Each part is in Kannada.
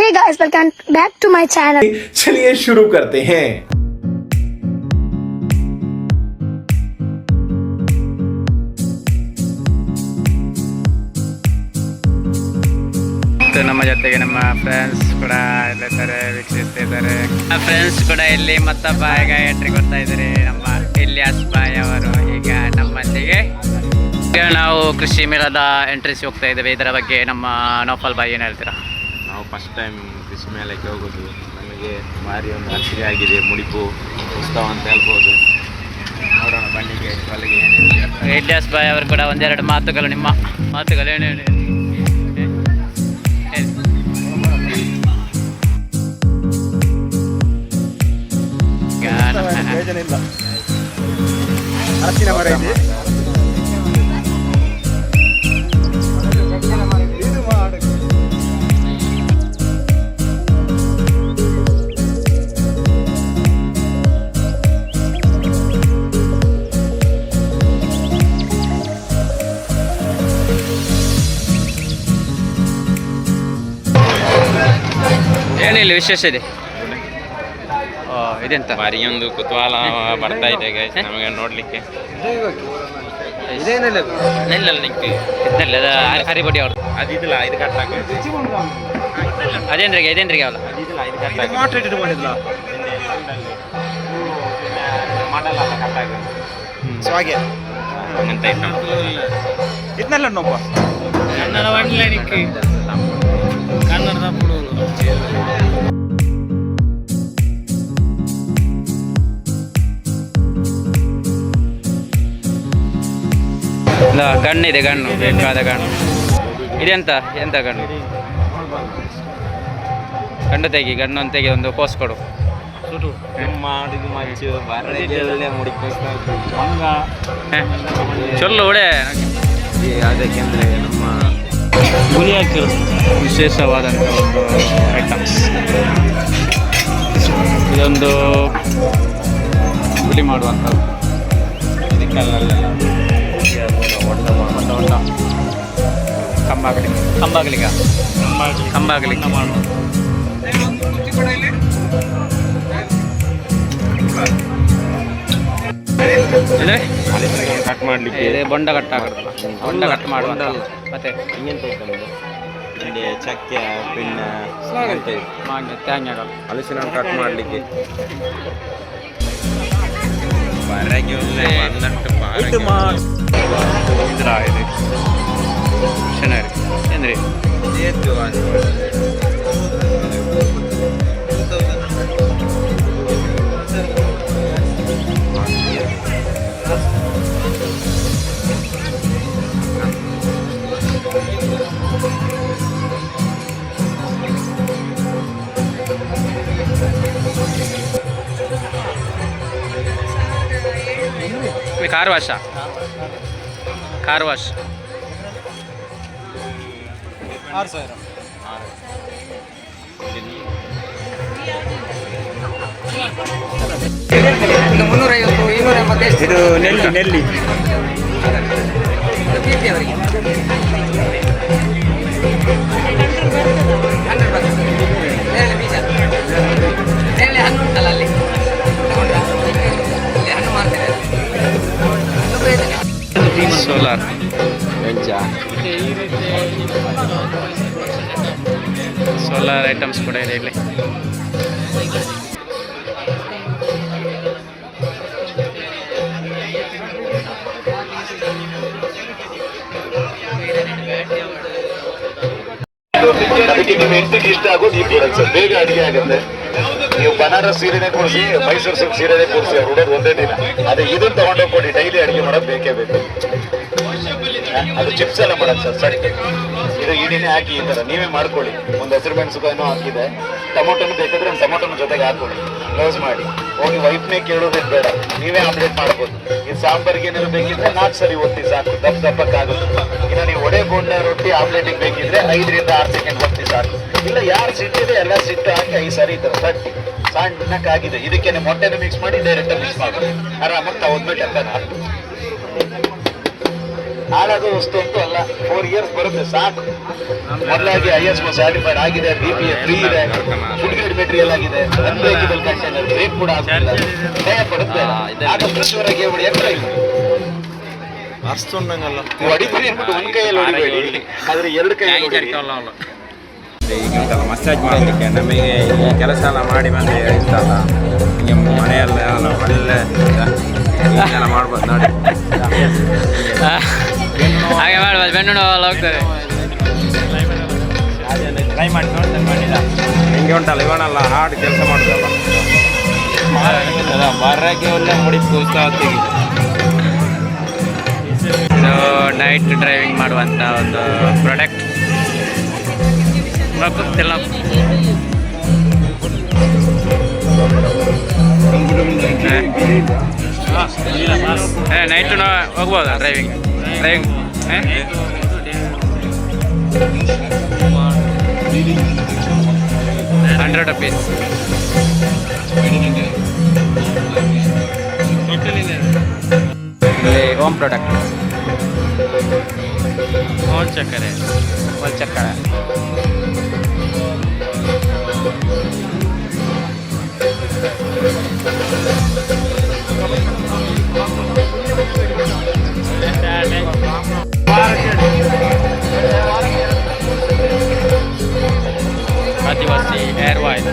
Hey guys, welcome back to my channel. चलिए शुरू करते हैं. ನಮ್ಮ ಜೊತೆಗೆ ನಮ್ಮ ಫ್ರೆಂಡ್ಸ್ ಕೂಡ ಇರ್ತಾರೆ, ವೀಕ್ಷಿಸ್ತಿದ್ದಾರೆ. ಫ್ರೆಂಡ್ಸ್ ಕೂಡ ಇಲ್ಲಿ ಮತ್ತೊಬ್ಬ ಈಗ ಎಂಟ್ರಿ ಕೊಡ್ತಾ ಇದ್ದಾರೆ, ನಮ್ಮ ಇಲಿಯಾಸ್ ಬಾಯ್ ಅವರು. ಈಗ ನಮ್ಮೊಂದಿಗೆ ಈಗ ನಾವು ಕೃಷಿ ಮೇಳದ ಎಂಟ್ರೀಸ್ ಹೋಗ್ತಾ ಇದ್ದೇವೆ. ಇದರ ಬಗ್ಗೆ ನಮ್ಮ ನೌಫಲ್ ಬಾಯ್ ಏನು ಹೇಳ್ತೀರಾ? ನಾವು ಫಸ್ಟ್ ಟೈಮ್ ಕೃಷಿ ಮೇಳಕ್ಕೆ ಹೋಗೋದು, ನಮಗೆ ಭಾರಿ ಒಂದು ಆಶ್ಚರ್ಯ ಆಗಿದೆ. ಮುಡಿಪು ಉತ್ಸವ ಅಂತ ಹೇಳ್ಬೋದು. ನೋಡೋಣ ಬನ್ನಿಗೆ ಒಳಗೆ ಏನೇನು. ಇಲಿಯಾಸ್ ಬಾಯ್ ಅವರು ಕೂಡ ಒಂದೆರಡು ಮಾತುಗಳು, ನಿಮ್ಮ ಮಾತುಗಳು ಏನು ಹೇಳಿ? ಹಲಸಿನ ಮರ ಇದೆ. ಏನಿಲ್ಲ, ವಿಶೇಷ ಇದೆ. ಇದೆಂತ ಭಾರಿ ಒಂದು ಕುತೂಹಲ ಬರ್ತಾ ಇದೆ ಗೈಸ್ ನಮಗೆ ನೋಡ್ಲಿಕ್ಕೆ. ಹರಿಬಡಿ ಅವರು ಅದಿಲ್ಲ, ಇದು ಕಟ್ಟಾಕ ಅದೇಂದ್ರಿಗೆ ಅವಲ್ಲ ಅದಿಲ್ಲ, ಇದು ಕಟ್ಟಾಕ ಮಾಡಲ್ಲ ಕಟ್ಟಾಕ ಸ್ವಾಗೆ ಅಂತ ಇದನ್ನೆಲ್ಲ ನೋಪ್ಪ ಕನ್ನಡ ಮಾಡಲಿಕ್ಕೆ ಕನ್ನಡದ ಗಣ್ಣಿದೆ, ಗಣ್ಣು ಬೇಕಾದ ಗಣ್ಣು. ಇದೆಂತ ಎಂತ ಗಣ್ಣು? ಗಂಡು ತೆಗಿ, ಗಣ್ಣು ಅಂತ ತೆಗಿ, ಒಂದು ಪೋಸ್ ಕೊಡು. ಚೊಲ್ಲು ಒಡೆ ಅದಕ್ಕೆಂದ್ರೆ ನಮ್ಮ ಗುಲಿ ಹಾಕಿರೋ ವಿಶೇಷವಾದಂಥ ಒಂದು ಐಟಮ್ಸ್. ಇದೊಂದು ಗುಲಿ ಮಾಡುವಂಥದ್ದು. ಕಂಬಾಗಲಿಗ ಕಟ್ ಮಾಡ್ಲಿಕ್ಕೆ ಇದೆ. ಬೊಂಡ ಕಟ್ ಆಗೋದಲ್ಲ, ಬೊಂಡ ಕಟ್ ಮಾಡುವ ಮತ್ತೆ ಚಕ್ಕೆ ಪಿನ್ನ ತ್ಯಾಂಗ್ ಆಗಲ್ಲ. ಹಲಸಿನ ಕಟ್ ಮಾಡಲಿಕ್ಕೆ ಚೆನ್ನಾಗಿ ಏನ್ರಿ? Car ವಾಶ, car wash 6,000. ಇದು ನೆಲ್ಲಿ ಸೋಲಾರ್ ಸೋಲಾರ್ ಐಟಮ್ಸ್ ಕೂಡ ಇದೆ ಇಲ್ಲಿ. ಅದಕ್ಕೆ ನಿಮ್ಮ ಹೆಂಡತಿಗೆ ಇಷ್ಟ ಆಗೋದು ಈ ಪ್ರಾಡಕ್ಟ್ಸ್ ಬೇಗ ಅಡಿಗೆ ಆಗುತ್ತೆ. ನೀವು ಬನಾರಸ್ ಸೀರೆನೆ ಕೊಡಿಸಿ, ಮೈಸೂರು ಸಿಲ್ಕ್ ಸೀರೆನೆ ಕೊಡಿಸಿ, ಅವ್ರು ಉಡೋದು ಒಂದೇ ದಿನ. ಅದೇ ಇದನ್ನ ತಗೊಂಡೋಗ್ಕೊಡಿ, ಡೈಲಿ ಅಡಿಗೆ ಮಾಡೋದು ಬೇಕೇ ಬೇಕು. ಅದು ಚಿಪ್ಸ್ ಎಲ್ಲ ಮಾಡೋದು ಸರ್, ಸಟ್ ಇದು ಈಡಿನೇ ಹಾಕಿ ಈ ಥರ ನೀವೇ ಮಾಡ್ಕೊಳ್ಳಿ. ಒಂದು ಹಸಿರು ಮೆಣಸುಕಾಯಿನೂ ಹಾಕಿದೆ, ಟೊಮೊಟೊನು ಬೇಕಾದ್ರೆ ಒಂದು ಟೊಮೊಟೊನ ಜೊತೆಗೆ ಹಾಕೊಳ್ಳಿ, ಕ್ಲೋಸ್ ಮಾಡಿ. ಹೋಗಿ ವೈಫ್ನೇ ಕೇಳೋದೇನು ಬೇಡ, ನೀವೇ ಆಮ್ಲೆಟ್ ಮಾಡ್ಬೋದು. ಈ ಸಾಂಬಾರ್ಗೆ ಏನಾದ್ರು ಬೇಕಿದ್ರೆ 4 ಸರಿ ಒತ್ತಿ ಸಾಕು, ದಪ್ಪಕ್ಕಾಗುತ್ತೆ. ಇನ್ನು ನೀವು ಒಡೆ ಬೋಂಡ ರೊಟ್ಟಿ ಆಮ್ಲೆಟಿಗೆ ಬೇಕಿದ್ರೆ 5 ರಿಂದ 6 ಸೆಕೆಂಡ್ ಒತ್ತಿ ಸಾಕು. ಇಲ್ಲ ಯಾರು ಸಿಟ್ಟಿದೆ ಎಲ್ಲ ಸಿಟ್ಟು ಹಾಕಿ 5 ಸರಿ ಈ ಥರ ತಟ್ಟಿ ಸಣ್ಣಕ್ಕಾಗಿದೆ. ಇದಕ್ಕೆ ಮೊಟ್ಟೆನ ಮಿಕ್ಸ್ ಮಾಡಿ ಡೈರೆಕ್ಟ್ ಮಿಕ್ಸ್ ಮಾಡಿ ಆರಾಮಾಗಿ ತಗೊಂಡ್ಬಿಟ್ಟು ಎಲ್ಲ ಹಾಳಾಗೋ ವಸ್ತು ಅಂತೂ ಅಲ್ಲ. 4 years ಬರುತ್ತೆ ಸಾಕು. ಮೊದಲಾಗಿ ISO ಸರ್ಟಿಫೈಡ್ ಆಗಿದೆ, BPA ಫ್ರೀ ಇದೆ, ಫುಡ್ ಗ್ರೇಡ್ ಮೆಟೀರಿಯಲ್ ಆಗಿದೆ, ಅನ್ಬ್ರೇಕಬಲ್ ಕಂಟೈನರ್, ಬ್ರೇಕ್ ಕೂಡ ಆಗಿಲ್ಲ, ಭಯ ಪಡುತ್ತೆ. ಆಗ ಫ್ರೆಶ್ವರೆಗೆ ಹೊಡೆಯಕ್ಕೆ ಇಲ್ಲ. ಅಷ್ಟೊಂದಂಗಲ್ಲ ಹೊಡಿತೀರಿ ಅಂದ್ಬಿಟ್ಟು ಒಂದ್ ಕೈಯಲ್ಲಿ ಹೊಡಿಬೇಡಿ, ಆದ್ರೆ 2 ಕೈಯಲ್ಲಿ ಹೊಡಿರಿ. ಈಗ ಉಂಟಲ್ಲ ಮಸಾಜ್ ಮಾಡೋದಕ್ಕೆ ನಮಗೆ ಈ ಕೆಲಸ ಎಲ್ಲ ಮಾಡಿ ಬಂದು ಇಷ್ಟಲ್ಲ. ಹೀಗೆ ಮನೆಯಲ್ಲ ಒಳ್ಳೆ ಎಲ್ಲ ಮಾಡ್ಬೋದು ನೋಡಿ. ಹಾಗೆ ಮಾಡ್ಬೋದು, ಬೆನ್ನು ಹೋಗ್ತದೆ. ಟ್ರೈ ಮಾಡಿ ನೋಡ್ತೇನೆ ಮಾಡಿಲ್ಲ. ಹಿಂಗೆ ಉಂಟಲ್ಲ ಇವನೆಲ್ಲ ಹಾರ್ಡ್ ಕೆಲಸ ಮಾಡೋದಲ್ಲ, ಬರೋಕ್ಕೆ ಒಳ್ಳೆ ಮುಡಿಪು ಉತ್ಸಾಹತೆಗೆ. ಇದು ನೈಟ್ ಡ್ರೈವಿಂಗ್ ಮಾಡುವಂಥ ಒಂದು ಪ್ರಾಡಕ್ಟ್. ಗೊತ್ತಿಲ್ಲ, ನೈಟು ಹೋಗ್ಬೋದಾ ಡ್ರೈವಿಂಗ್? 100 rupees. ಇಲ್ಲಿ ಹೋಮ್ ಪ್ರಾಡಕ್ಟ್, ಹೋಲ್ ಚಕ್ಕರೆ. ಆದಿವಾಸಿ ಹೇರ್ ಆಯಿಲ್,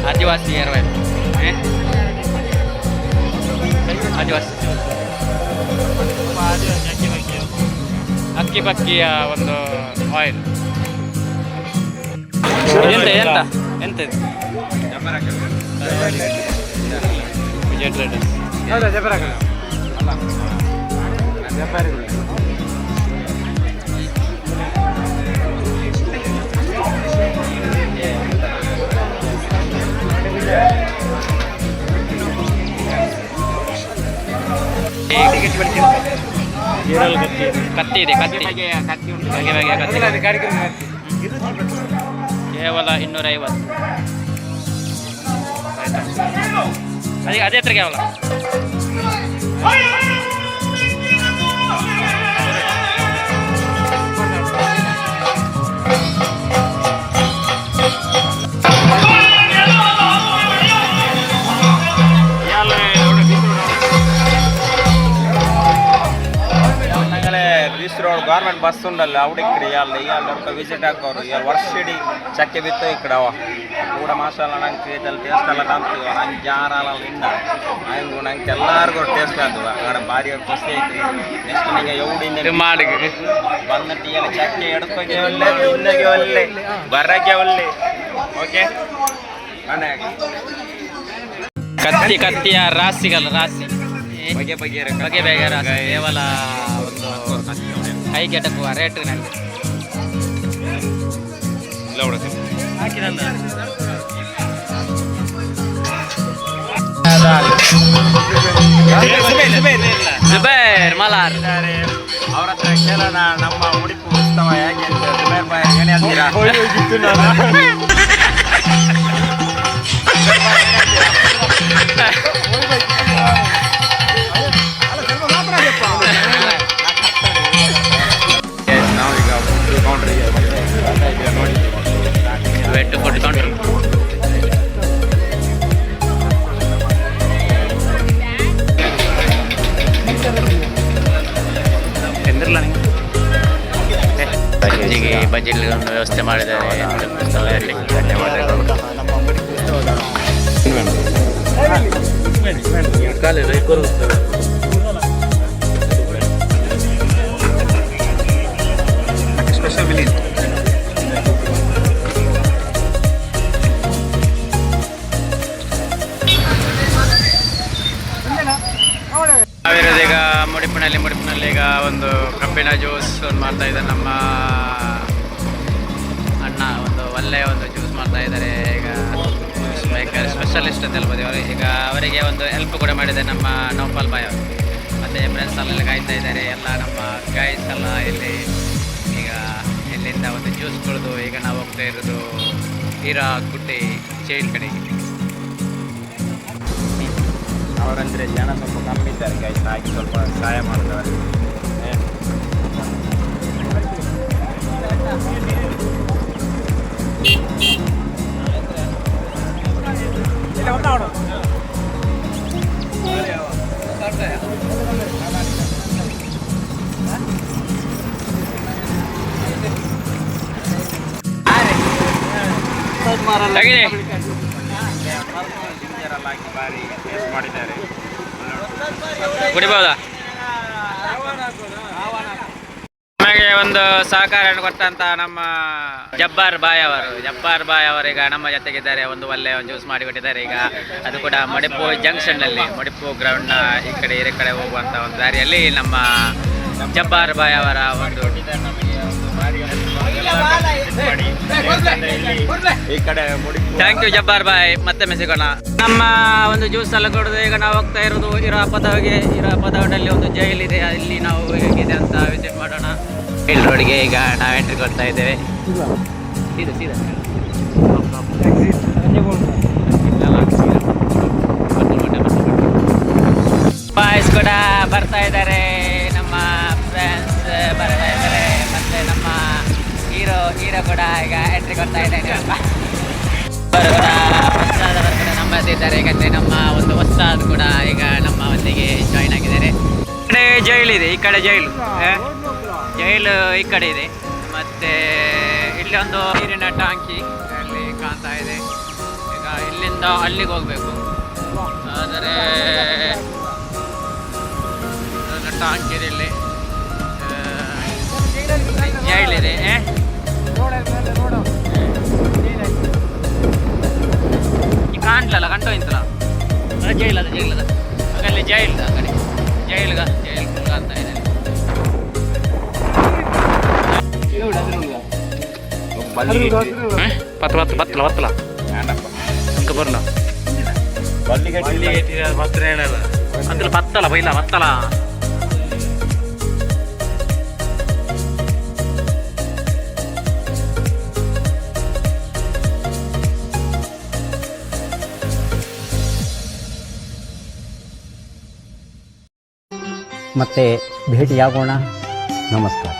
ಆದಿವಾಸಿ ಅಕ್ಕಿ ಬಕ್ಕಿಯ ಒಂದು ಆಯಿಲ್. ಎಂತ ವಿಜಯ ಟ್ರೇಡರ್ಸ್. ಕತ್ತಿ ಇದೆ, ಬಗೆ ಬಗೆಯ ಕತ್ತಿ. ಕೇವಲ 250. ಅದೇ ಹತ್ರ ಕೇವಲ. ರೋಡ್ ಗೌರ್ಮೆಂಟ್ ಬಸ್ ఉండಲ್ಲ ಅವಡಿಕ್ರಿ ಅಲ್ಲಿ ఒక విజిట్ ಹಾಕೋರು ಈಗ ವರ್ಷಿಡಿ ಚಕ್ಕೆ ಬಿತ್ತು ఇక్కడ ಕೂಡ ಮಾಸಾಲ ನಂಗೆ ಕ್ರಿಯೇಟಲ್ಲಿ ಟೇಸ್ಟ್ ಎಲ್ಲ ಕಾಣ್ತೀವಿ ನಂಗೆ ಜಾರಾಲ ಇಂಡ ಹಂಗೆ ನಂಗೆ ಎಲ್ಲರಿಗೂ ಟೇಸ್ಟ್ ಆಗ್ತದೆ ಅక్కడ ಭಾರಿ ಖುಷಿ ಐತಿ. ನೆಕ್ಸ್ಟ್ ನಿಮಗೆ ಎವಡಿಂದ ಮಾಡಿ ಬಂದ ಟೀಯಲ್ಲಿ ಚಕ್ಕೆ ಎಡ್ಕೋಗೆ ಒಳ್ಳೆ, ತಿನ್ನಗೆ ಒಳ್ಳೆ, ಬರಕ್ಕೆ ಒಳ್ಳೆ. ಓಕೆ ಕತ್ತಿಯ ರಾಸಿಗಲ್ಲ, ರಾಸಿ ಬಗೆ ಬಗೆ ರಾಸಿ ಕೇವಲ ಒಂದು ಕೈಗೆಟಕುವ ರೇಟಿನಲ್ಲಿ ಜುಬೇರ್ ಮಲಾರ್ ಅವ್ರ ಹತ್ರ ಕೇಳೋಣ ನಮ್ಮ ಉಡುಪಿ ಉತ್ಸವ ಹೇಗೆ ಅಂತ. ಜುಬೇರ್ ಬಾಯ್ ಏನೇ ಅಂತೀರಾ? ನಾವೀಗ ಫುಡ್ ಕೌಂಟ್ರಿಗೆ ನೋಡಿ, ವೆಟ್ ಫುಡ್ ಕೌಂಟ್ರ್. ಎಂದ್ರಲ್ಲ ಬಜ್ಜಿಗೆ ಬಜ್ಜಿಲಿ ಒಂದು ವ್ಯವಸ್ಥೆ ಮಾಡಿದ್ದಾರೆ. ನಾವಿರೋದೀಗ ಮುಡಿಪಿನಲ್ಲಿ ಈಗ ಒಂದು ಕಬ್ಬಿನ ಜ್ಯೂಸ್ ಒಂದು ಮಾಡ್ತಾ ಇದ್ದಾರೆ ನಮ್ಮ ಅಣ್ಣ. ಒಂದು ಒಳ್ಳೆಯ ಒಂದು ಜ್ಯೂಸ್ ಮಾಡ್ತಾ ಇದ್ದಾರೆ ಈಗ. ಜ್ಯೂಸ್ ಮೇಕರ್ ಸ್ಪೆಷಲಿಸ್ಟ್ ಅಂತ ಹೇಳ್ಬೋದು ಅವರು. ಈಗ ಅವರಿಗೆ ಒಂದು ಹೆಲ್ಪ್ ಕೂಡ ಮಾಡಿದೆ ನಮ್ಮ ನೌಫಲ್ ಬಾಯ್ ಅವರು. ಮತ್ತು ಫ್ರೆಂಡ್ಸ್ ಅಲ್ಲೆಲ್ಲ ಕಾಯ್ತಾ ಇದ್ದಾರೆ ಎಲ್ಲ ನಮ್ಮ ಗೈಸ್ ಎಲ್ಲ ಇಲ್ಲಿ. ಈಗ ಇಲ್ಲಿಂದ ಒಂದು ಜ್ಯೂಸ್ ಕುಡಿದು ಈಗ ನಾವು ಹೋಗ್ತಾ ಇರೋದು ಹೀರಾಗುಡ್ಡೆ ಜೈಲ್ ಕಡೆಗೆ. ಅವರಂದರೆ ಜನ ಸ್ವಲ್ಪ ಕಮ್ಮಿ ಇದ್ದಾರೆ ಗೈಸ್, ಹಾಗೆ ಸ್ವಲ್ಪ ಸಹಾಯ ಮಾಡ್ತಾರೆ. ಹೇಗಿದೆ? ಜಿಂಜರ್ ಹಾಕಿ ಬಾರಿ ಟೇಸ್ಟ್ ಮಾಡಿದ್ದಾರೆ. ಕುಡಿಬಹುದಾ? ನಮಗೆ ಒಂದು ಸಹಕಾರವನ್ನು ಕೊಟ್ಟಂತ ನಮ್ಮ ಜಬ್ಬಾರ್ ಬಾಯ್ ಅವರು ಈಗ ನಮ್ಮ ಜೊತೆಗಿದ್ದಾರೆ. ಒಂದು ಒಳ್ಳೆಯ ಜ್ಯೂಸ್ ಮಾಡಿಕೊಟ್ಟಿದ್ದಾರೆ. ಈಗ ಅದು ಕೂಡ ಮಡಿಪು ಜಂಕ್ಷನ್ ನಲ್ಲಿ, ಮಡಿಪು ಗ್ರೌಂಡ್ ನ ಈ ಕಡೆ ಹೋಗುವಂತ ಒಂದು ದಾರಿಯಲ್ಲಿ ನಮ್ಮ ಜಬ್ಬಾರ್ ಬಾಯ್ ಅವರ ಒಂದು ಈ ಕಡೆ ಥ್ಯಾಂಕ್ ಯು ಜಬ್ಬಾರ್ ಬಾಯ್. ಮತ್ತೆ ಸಿಗೋಣ. ನಮ್ಮ ಒಂದು ಜ್ಯೂಸ್ ಎಲ್ಲ ಕುಡಿದು ಈಗ ನಾವು ಹೋಗ್ತಾ ಇರೋದು ಇರಾಪದವಿನಲ್ಲಿ ಒಂದು ಜೈಲ್ ಇದೆ, ಅಲ್ಲಿ ನಾವು ಹೇಗಿದೆ ಅಂತ ವಿಸಿಟ್ ಮಾಡೋಣ. ಜೈಲ್ ರೋಡ್ಗೆ ಈಗ ನಾವು ಎಂಟ್ರಿ ಕೊಡ್ತಾ ಇದ್ದೇವೆ. ಬಾಯ್ಸ್ ಕೂಡ ಬರ್ತಾ ಇದ್ದಾರೆ, ನಮ್ಮ ಫ್ರೆಂಡ್ಸ್ ಬರ್ತಾ ಇದ್ದಾರೆ, ಮತ್ತೆ ನಮ್ಮ ಹೀರೋ ಕೂಡ ಈಗ ಎಂಟ್ರಿ ಕೊಡ್ತಾ ಇದ್ದಾರೆ. ಹೊಸದಾದವರು ಕೂಡ ನಮ್ಮ ಜೊತೆ ಇದ್ದಾರೆ. ಯಾಕಂದ್ರೆ ನಮ್ಮ ಒಂದು ಹೊಸದಾದ ಕೂಡ ಈಗ ನಮ್ಮ ಒಂದಿಗೆ ಜಾಯಿನ್ ಆಗಿದ್ದಾರೆ. ಈ ಕಡೆ ಜೈಲು ಇದೆ, ಈ ಕಡೆ ಜೈಲು ಈ ಕಡೆ ಇದೆ. ಮತ್ತೆ ಇಲ್ಲಿ ಒಂದು ನೀರಿನ ಟಾಂಕಿ ಅಲ್ಲಿ ಕಾಣ್ತಾ ಇದೆ. ಈಗ ಇಲ್ಲಿಂದ ಅಲ್ಲಿಗೆ ಹೋಗ್ಬೇಕು, ಆದರೆ ಟಾಂಕಿ ಇದೆ ಇಲ್ಲಿ, ಜೈಲಿದೆ. ಕಾಣ್ಲಲ್ಲ, ಕಂಟೋಯ್ತಲ್ಲ, ಜೈಲದ ಹಾಗಲ್ಲಿ ಜೈಲ್ದ ಆ ಕಡೆ ಜೈಲ್ ಕಾಣ್ತಾ ಇದೆ. ಬತ್ತಲ ಅಂಕ ಬರಲ್ಲ ಬತ್ತಲ ಬೈಲ ಬತ್ತಲ. ಮತ್ತೆ ಭೇಟಿಯಾಗೋಣ. ನಮಸ್ಕಾರ.